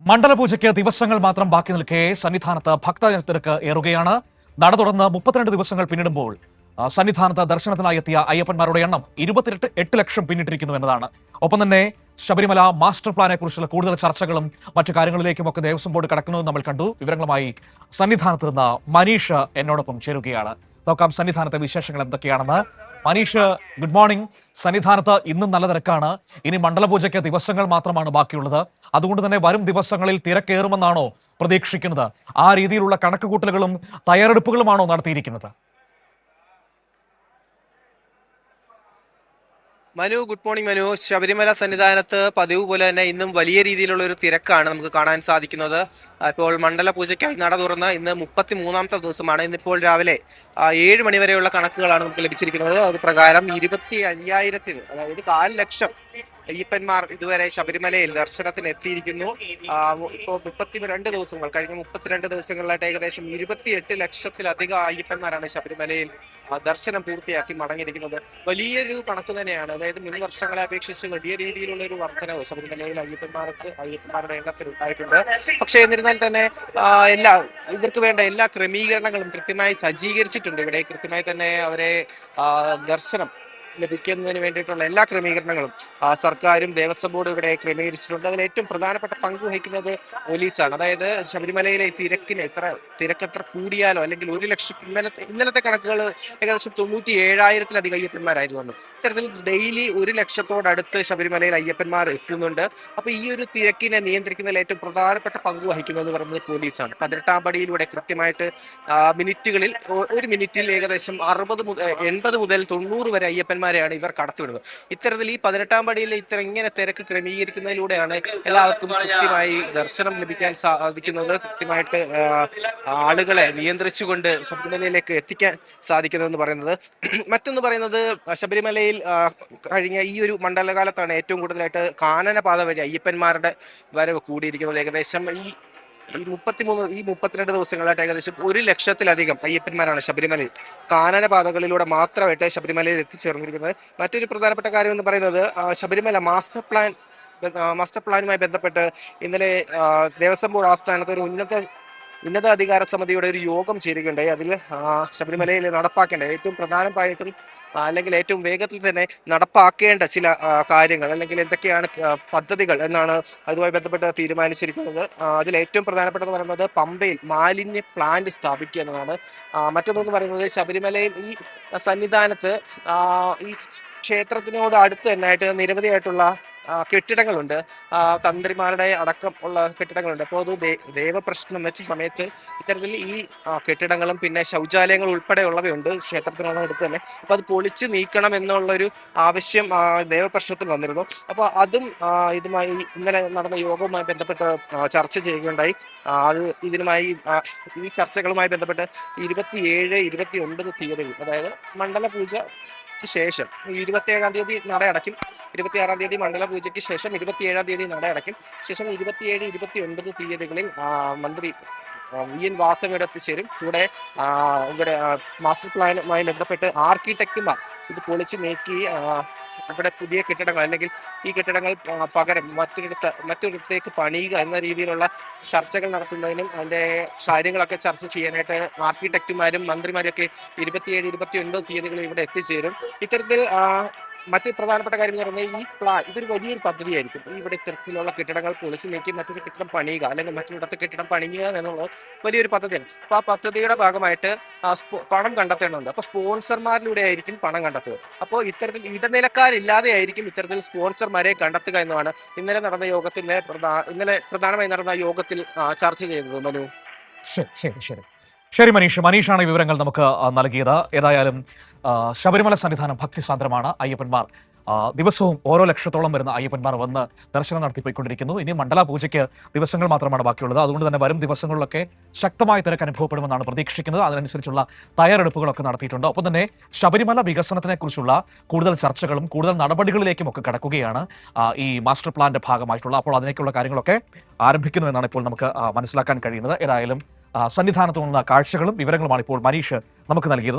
മണ്ഡലപൂജയ്ക്ക് ദിവസങ്ങൾ മാത്രം ബാക്കി നിൽക്കെ സന്നിധാനത്ത് ഭക്തജനത്തിരക്ക് ഏറുകയാണ്. നട തുറന്ന് 32 ദിവസങ്ങൾ പിന്നിടുമ്പോൾ സന്നിധാനത്ത് ദർശനത്തിനായി എത്തിയ അയ്യപ്പന്മാരുടെ എണ്ണം 28 ലക്ഷം പിന്നിട്ടിരിക്കുന്നു എന്നതാണ്. ഒപ്പം തന്നെ ശബരിമല മാസ്റ്റർ പ്ലാനെ കുറിച്ചുള്ള കൂടുതൽ ചർച്ചകളും മറ്റു കാര്യങ്ങളിലേക്കും ഒക്കെ ദേവസ്വം ബോർഡ് കടക്കുന്നത് നമ്മൾ കണ്ടു. വിവരങ്ങളുമായി സന്നിധാനത്ത് നിന്ന് മനീഷ് എന്നോടൊപ്പം ചേരുകയാണ്. നോക്കാം സന്നിധാനത്തെ വിശേഷങ്ങൾ എന്തൊക്കെയാണെന്ന്. Manish, good morning. സന്നിധാനത്ത് ഇന്നും നല്ല തിരക്കാണ്. ഇനി മണ്ഡലപൂജയ്ക്ക് ദിവസങ്ങൾ മാത്രമാണ് ബാക്കിയുള്ളത്. അതുകൊണ്ട് തന്നെ വരും ദിവസങ്ങളിൽ തിരക്കേറുമെന്നാണോ പ്രതീക്ഷിക്കുന്നത്? ആ രീതിയിലുള്ള കണക്കുകൂട്ടലുകളും തയ്യാറെടുപ്പുകളുമാണോ നടത്തിയിരിക്കുന്നത്? Manu, good morning Manu. ശബരിമല സന്നിധാനത്ത് പതിവ് പോലെ തന്നെ ഇന്നും വലിയ രീതിയിലുള്ള ഒരു തിരക്കാണ് നമുക്ക് കാണാൻ സാധിക്കുന്നത്. ഇപ്പോൾ മണ്ഡല പൂജയ്ക്കായി നട തുറന്ന് ഇന്ന് 33ാമത്തെ ദിവസമാണ്. ഇന്നിപ്പോൾ രാവിലെ 7 മണി വരെയുള്ള കണക്കുകളാണ് നമുക്ക് ലഭിച്ചിരിക്കുന്നത്. അത് പ്രകാരം 25,000 അതായത് 1/4 ലക്ഷം അയ്യപ്പന്മാർ ഇതുവരെ ശബരിമലയിൽ ദർശനത്തിന് എത്തിയിരിക്കുന്നു. ഇപ്പോൾ 32 ദിവസങ്ങൾ കഴിഞ്ഞ 32 ദിവസങ്ങളിലായിട്ട് ഏകദേശം 28 ലക്ഷത്തിലധികം അയ്യപ്പന്മാരാണ് ശബരിമലയിൽ ദർശനം പൂർത്തിയാക്കി മടങ്ങിയിരിക്കുന്നത്. വലിയൊരു കണക്ക് തന്നെയാണ്. അതായത് മുൻ വർഷങ്ങളെ അപേക്ഷിച്ച് വലിയ രീതിയിലുള്ള ഒരു വർധനവ് ശബരിമലയിൽ അയ്യപ്പന്മാരുടെ എണ്ണത്തിൽ ഉണ്ടായിട്ടുണ്ട്. പക്ഷേ എന്നിരുന്നാൽ തന്നെ ഇവർക്ക് വേണ്ട എല്ലാ ക്രമീകരണങ്ങളും കൃത്യമായി സജ്ജീകരിച്ചിട്ടുണ്ട്. ഇവിടെ കൃത്യമായി തന്നെ അവരെ ദർശനം ലഭിക്കുന്നതിന് വേണ്ടിയിട്ടുള്ള എല്ലാ ക്രമീകരണങ്ങളും സർക്കാരും ദേവസ്വം ബോർഡും ഇവിടെ ക്രമീകരിച്ചിട്ടുണ്ട്. അതിൽ ഏറ്റവും പ്രധാനപ്പെട്ട പങ്ക് വഹിക്കുന്നത് പോലീസാണ്. അതായത് ശബരിമലയിലെ തിരക്ക് എത്ര കൂടിയാലോ അല്ലെങ്കിൽ 1 ലക്ഷം ഇന്നലത്തെ കണക്കുകൾ ഏകദേശം 97,000-ലധികം അയ്യപ്പന്മാരായിരുന്നു വന്നു. ഇത്തരത്തിൽ ഡെയിലി 1 ലക്ഷത്തോടടുത്ത് ശബരിമലയിൽ അയ്യപ്പന്മാർ എത്തുന്നുണ്ട്. അപ്പൊ ഈ ഒരു തിരക്കിനെ നിയന്ത്രിക്കുന്നതിൽ ഏറ്റവും പ്രധാനപ്പെട്ട പങ്ക് വഹിക്കുന്നതെന്ന് പറയുന്നത് പോലീസാണ്. 18ാം പടിയിലൂടെ കൃത്യമായിട്ട് മിനിറ്റുകളിൽ 1 മിനിറ്റിൽ ഏകദേശം 80 മുതൽ 90 വരെ അയ്യപ്പന്മാരെയാണ് ഇവർ കടത്തിവിടുന്നത്. ഇത്തരത്തിൽ ഈ 18ാം പടിയിൽ ഇങ്ങനെ തിരക്ക് ക്രമീകരിക്കുന്നതിലൂടെയാണ് എല്ലാവർക്കും കൃത്യമായി ദർശനം ലഭിക്കാൻ സാധിക്കുന്നത്. കൃത്യമായിട്ട് ആളുകളെ നിയന്ത്രിച്ചുകൊണ്ട് ശബരിമലയിലേക്ക് എത്തിക്കാൻ സാധിക്കുന്നതെന്ന് പറയുന്നത്. മറ്റൊന്ന് പറയുന്നത്, ശബരിമലയിൽ കഴിഞ്ഞ ഈ ഒരു മണ്ഡലകാലത്താണ് ഏറ്റവും കൂടുതലായിട്ട് കാനനപാത വഴി അയ്യപ്പന്മാരുടെ വരവ് കൂടിയിരിക്കുന്നത്. ഏകദേശം ഈ 32 ദിവസങ്ങളായിട്ട് ഏകദേശം 1 ലക്ഷത്തിലധികം അയ്യപ്പന്മാരാണ് ശബരിമലയിൽ കാനനപാതകളിലൂടെ മാത്രമായിട്ട് ശബരിമലയിൽ എത്തിച്ചേർന്നിരിക്കുന്നത്. മറ്റൊരു പ്രധാനപ്പെട്ട കാര്യം എന്ന് പറയുന്നത്, ശബരിമല മാസ്റ്റർ പ്ലാനുമായി ബന്ധപ്പെട്ട് ഇന്നലെ ദേവസ്വം ബോർഡ് ആസ്ഥാനത്ത് ഒരു ഉന്നതാധികാര സമിതിയുടെ ഒരു യോഗം ചേരുകയുണ്ടായി. അതിൽ ശബരിമലയിൽ നടപ്പാക്കേണ്ട ഏറ്റവും പ്രധാനമായിട്ടും അല്ലെങ്കിൽ ഏറ്റവും വേഗത്തിൽ തന്നെ നടപ്പാക്കേണ്ട ചില കാര്യങ്ങൾ അല്ലെങ്കിൽ എന്തൊക്കെയാണ് പദ്ധതികൾ എന്നാണ് അതുമായി ബന്ധപ്പെട്ട് തീരുമാനിച്ചിരിക്കുന്നത്. അതിൽ ഏറ്റവും പ്രധാനപ്പെട്ടതെന്ന് പറയുന്നത് പമ്പയിൽ മാലിന്യ പ്ലാന്റ് സ്ഥാപിക്കുക എന്നതാണ്. മറ്റൊന്നെന്ന് പറയുന്നത്, ശബരിമലയിൽ ഈ സന്നിധാനത്ത് ഈ ക്ഷേത്രത്തിനോട് അടുത്ത് തന്നെയായിട്ട് നിരവധിയായിട്ടുള്ള കെട്ടിടങ്ങളുണ്ട്. തന്ത്രിമാരുടെ അടക്കം ഉള്ള കെട്ടിടങ്ങളുണ്ട്. അപ്പോൾ അത് ദേവപ്രശ്നം വെച്ച സമയത്ത് ഇത്തരത്തിൽ ഈ കെട്ടിടങ്ങളും പിന്നെ ശൗചാലയങ്ങൾ ഉൾപ്പെടെയുള്ളവയുണ്ട് ക്ഷേത്രത്തിനോട് അടുത്ത് തന്നെ. അപ്പോൾ അത് പൊളിച്ച് നീക്കണം എന്നുള്ളൊരു ആവശ്യം ദേവപ്രശ്നത്തിൽ വന്നിരുന്നു. അപ്പോൾ അതും ഇതുമായി ഇന്നലെ നടന്ന യോഗവുമായി ബന്ധപ്പെട്ട് ചർച്ച ചെയ്യുകയുണ്ടായി. ഈ ചർച്ചകളുമായി ബന്ധപ്പെട്ട് 27, 29 തീയതികൾ, അതായത് മണ്ഡല പൂജ ശേഷം 27ാം തീയതി നട അടയ്ക്കും. 26ാം തീയതി മണ്ഡല പൂജയ്ക്ക് ശേഷം 27ാം തീയതി നട അടയ്ക്കും. ശേഷം 27, 29 തീയതികളിൽ മന്ത്രി VN വാസവയുടെ എത്തിച്ചേരും. ഇവിടെ മാസ്റ്റർ പ്ലാനുമായി ബന്ധപ്പെട്ട് ആർക്കിടെക്റ്റുമാർ ഇത് പൊളിച്ച് നീക്കി ഇവിടെ പുതിയ കെട്ടിടങ്ങൾ അല്ലെങ്കിൽ ഈ കെട്ടിടങ്ങൾ പകരം മറ്റൊരിടത്തേക്ക് പണിയുക എന്ന രീതിയിലുള്ള ചർച്ചകൾ നടത്തുന്നതിനും അതിന്റെ കാര്യങ്ങളൊക്കെ ചർച്ച ചെയ്യാനായിട്ട് ആർക്കിടെക്റ്റുമാരും മന്ത്രിമാരും ഒക്കെ 27, 29 തീയതികളിൽ ഇവിടെ എത്തിച്ചേരും. ഇത്തരത്തിൽ മറ്റ് പ്രധാനപ്പെട്ട കാര്യം എന്ന് പറയുന്നത്, ഇതൊരു വലിയൊരു പദ്ധതിയായിരിക്കും. ഇവിടെ ഇത്തരത്തിലുള്ള കെട്ടിടങ്ങൾ പൊളിച്ചു നീക്കി മറ്റൊരു കെട്ടിടം പണിയുക അല്ലെങ്കിൽ മറ്റൊരിടത്ത് കെട്ടിടം പണിയുക എന്നുള്ളത് വലിയൊരു പദ്ധതിയാണ്. അപ്പോൾ ആ പദ്ധതിയുടെ ഭാഗമായിട്ട് പണം കണ്ടെത്തേണ്ടതുണ്ട്. അപ്പോൾ സ്പോൺസർമാരിലൂടെ ആയിരിക്കും പണം കണ്ടെത്തുക. അപ്പോൾ ഇത്തരത്തിൽ ഇടനിലക്കാരില്ലാതെ ആയിരിക്കും ഇത്തരത്തിൽ സ്പോൺസർമാരെ കണ്ടെത്തുക എന്നതാണ് ഇന്നലെ പ്രധാനമായി നടന്ന യോഗത്തിൽ ചർച്ച ചെയ്തത്. മനു, ശരി മനീഷാണ് ഈ വിവരങ്ങൾ നമുക്ക് നൽകിയത്. ഏതായാലും ശബരിമല സന്നിധാനം ഭക്തിസാന്ദ്രമാണ്. അയ്യപ്പന്മാർ ദിവസവും ഓരോ ലക്ഷത്തോളം വരുന്ന അയ്യപ്പന്മാർ വന്ന് ദർശനം നടത്തിപ്പോയിക്കൊണ്ടിരിക്കുന്നു. ഇനി മണ്ഡല പൂജയ്ക്ക് ദിവസങ്ങൾ മാത്രമാണ് ബാക്കിയുള്ളത്. അതുകൊണ്ട് തന്നെ വരും ദിവസങ്ങളിലൊക്കെ ശക്തമായ തിരക്ക് അനുഭവപ്പെടുമെന്നാണ് പ്രതീക്ഷിക്കുന്നത്. അതിനനുസരിച്ചുള്ള തയ്യാറെടുപ്പുകളൊക്കെ നടത്തിയിട്ടുണ്ട്. ഒപ്പം തന്നെ ശബരിമല വികസനത്തിനെ കുറിച്ചുള്ള കൂടുതൽ ചർച്ചകളും കൂടുതൽ നടപടികളിലേക്കും ഒക്കെ കടക്കുകയാണ് ഈ മാസ്റ്റർ പ്ലാന്റെ ഭാഗമായിട്ടുള്ള. അപ്പോൾ അതിനേക്കുള്ള കാര്യങ്ങളൊക്കെ ആരംഭിക്കുന്നു എന്നാണ് ഇപ്പോൾ നമുക്ക് മനസ്സിലാക്കാൻ കഴിയുന്നത്. ഏതായാലും സന്നിധാനത്തു നിന്ന കാഴ്ചകളും വിവരങ്ങളുമാണ് ഇപ്പോൾ മനീഷ് നമുക്ക് നൽകിയത്.